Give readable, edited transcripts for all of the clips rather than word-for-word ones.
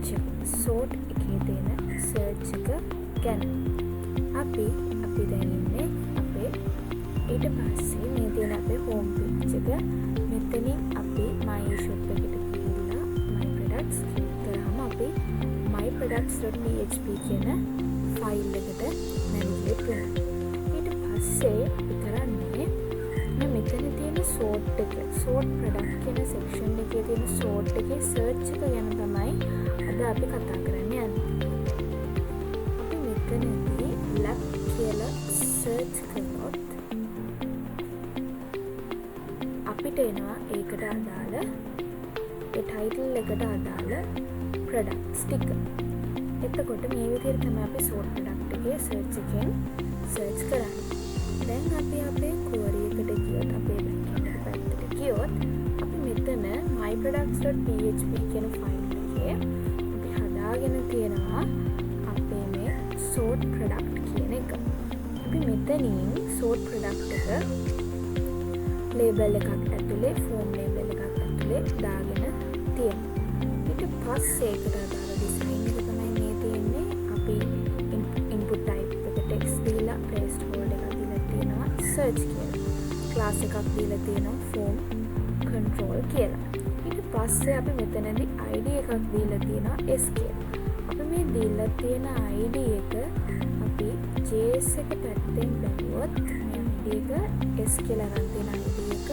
Search sort එකේ තියෙන search එක ගැන අපි දැන් ඉන්නේ අපේ ඊට පස්සේ මේ තියෙන අපේ හෝම් පේජ් එක මෙතනින් අපි my shop එකට ගිහිල්ලා my products ක්ලික් කරාම අපි myproducts.php කියන ෆයිල් එකට නැවිගේට් වෙනවා. ඊට පස්සේ අපි කරන්නේ මෙතන තියෙන sort එක sort product කියන section එකේ තියෙන sort එකේ search එක ගැන තමයි අද අපි කතා කරන්න යන්නේ. අපි මෙතනදී lab කියලා search කරොත් අපිට එනවා ඒකට අදාළ ඒ title එකට අදාළ products ටික. එතකොට මේ විදිහට තමයි අපි sort product එකේ search එකෙන් search කරන්නේ. දැන් අපි අපේ query එකට ගියොත් අපේ backend එක පැත්තට ගියොත් අපි මෙතන myproducts.php කියන ෆයිල් එකේ අපි හදාගෙන තියෙනවා අපේ මේ sort product කියන එක. අපි මෙතනින් sort product එක label එකක් ඇතුලේ form label එකක් ඇතුලේ දාගෙන තියෙනවා. ඊට පස්සේ ඒකට අදාළ design එක තමයි මේ තියෙන්නේ. අපි input type එක text දීලා placeholder එකක් දීලා තියෙනවා search කියලා. class එකක් දීලා තියෙනවා form control කියලා. ඊට පස්සේ අපි මෙතනදී id එකක් දීලා තියෙනවා s කියලා. අපි මේ දීලා තියෙන id එක අපි js එක පැත්තෙන් බැලුවොත් මේ id එක s කියලා ගන්න තියෙන id එක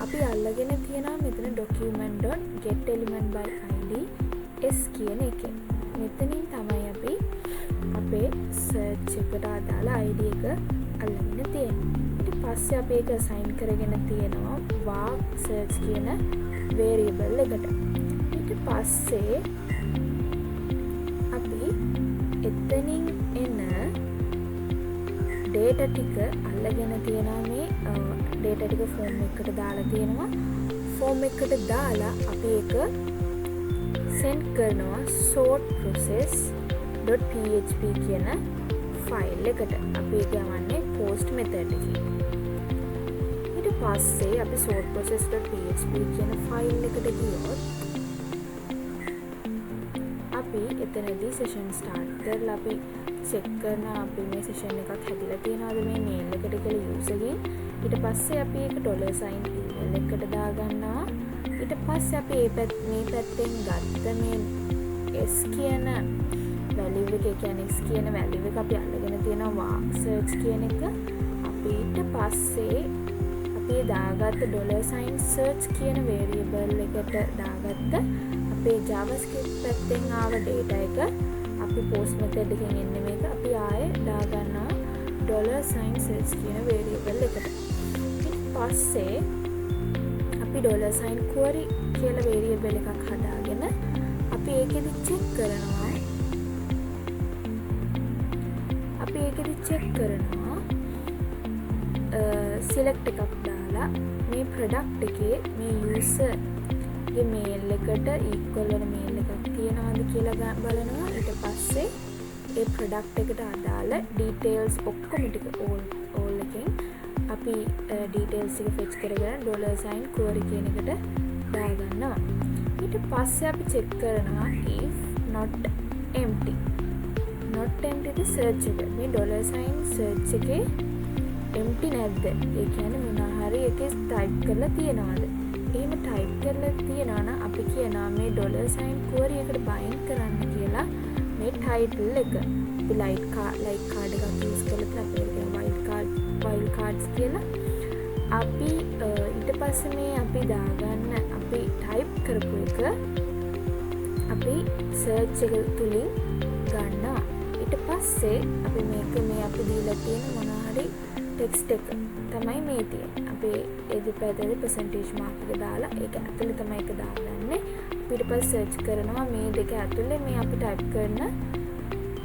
අපි අල්ලගෙන තියෙනවා මෙතන document.getElementById s කියන එකෙන්. මෙතනින් තමයි අපි අපේ search එකට අදාළ id එක අල්ලගෙන තියෙන්නේ. ඊට පස්සේ අපි ඒක assign කරගෙන තියෙනවා var search කියන variable එකට. ඊට පස්සේ අපි එතනින් එන data ටික අල්ලගෙන තියෙනවා මේ data ටික form එකකට දාලා තියෙනවා. form එකට දාලා අපි ඒක send කරනවා sort process.php කියන ෆයිල් එකට. අපි ඒක යවන්නේ post method එකකින්. ඊට පස්සේ අපි sort process.php කියන ෆයිල් එකට ගියොත් අපි එතනදී session start කරලා අපි check කරනවා අපි මේ session එකක් හැදිලා තියෙනවද මේ mail එකට කියලා user ගෙන්. ඊට පස්සේ අපි ඒක $sign email එකට දාගන්නවා. ඊට පස්සේ අපි මේ පැත්තෙන් ගත්ත මේ s කියන value එක කියන්නේ s කියන value එක අපි අල්ලගෙන තියෙනවා search කියන එක. අපි ඊට පස්සේ අපි දාගත්ත $sign search කියන variable එකට දාගත්ත අපේ javascript පැත්තෙන් ආව data එක අපි post method එකෙන් එන්නේ මේක අපි ආයේ දාගන්නවා $sign search කියන variable එකට. ඊට පස්සේ අපි $sign query කියලා variable එකක් හදාගෙන අපි ඒකෙදි check කරනවා. අපි ඒකෙදි check කරනවා select එකක් දාලා මේ product එකේ මේ user ගේ mail එකට equal වෙන mail එකක් තියෙනවද කියලා බලනවා. ඊට පස්සේ ඒ product එකට අදාළ details ඔක්කොම ටික all එකෙන් අපි details එක fetch කරගෙන $sign query කියන එකට දාගන්නවා. ඊට පස්සේ අපි check කරනවා if not empty the search එක මේ $sign search එකේ empty නැද්ද? ඒ කියන්නේ මොනවා හරි එකේ type කරලා තියෙනවද? එහෙම type කරලා තියෙනවා නම් අපි කියනවා මේ $sign query එකට bind කරන්න කියලා මේ title එක. අපි like card එකක් use කරලා අපේ wildcards කියලා අපි ඊට පස්සේ මේ අපි දාගන්න අපි type කරපු එක අපි search එක තුලින් ගන්නවා. ඊට පස්සේ අපි මේක මේ අපි දීලා තියෙන මොනවා හරි text එක තමයි මේ තියෙන්නේ. අපි ඒ දෙපැත්තේ percentage mark එක දාලා ඒක ඇතුලේ තමයි ඒක දාගන්නේ. ඊට පස්සේ search කරනවා මේ දෙක ඇතුලේ මේ අපි type කරන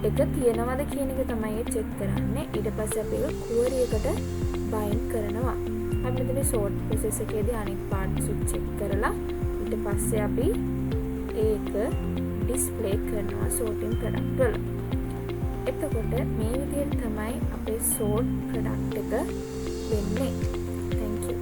එක තියෙනවද කියන එක තමයි check කරන්නේ. ඊට පස්සේ අපි ඒක query එකට bind කරනවා. අපි මෙතන sort process එකේදී අනෙක් parts check කරලා ඊට පස්සේ අපි ඒක display කරනවා sorting product වල. එතකොට මේ විදිහට තමයි අපේ sort product එක වෙන්නේ. Thank you.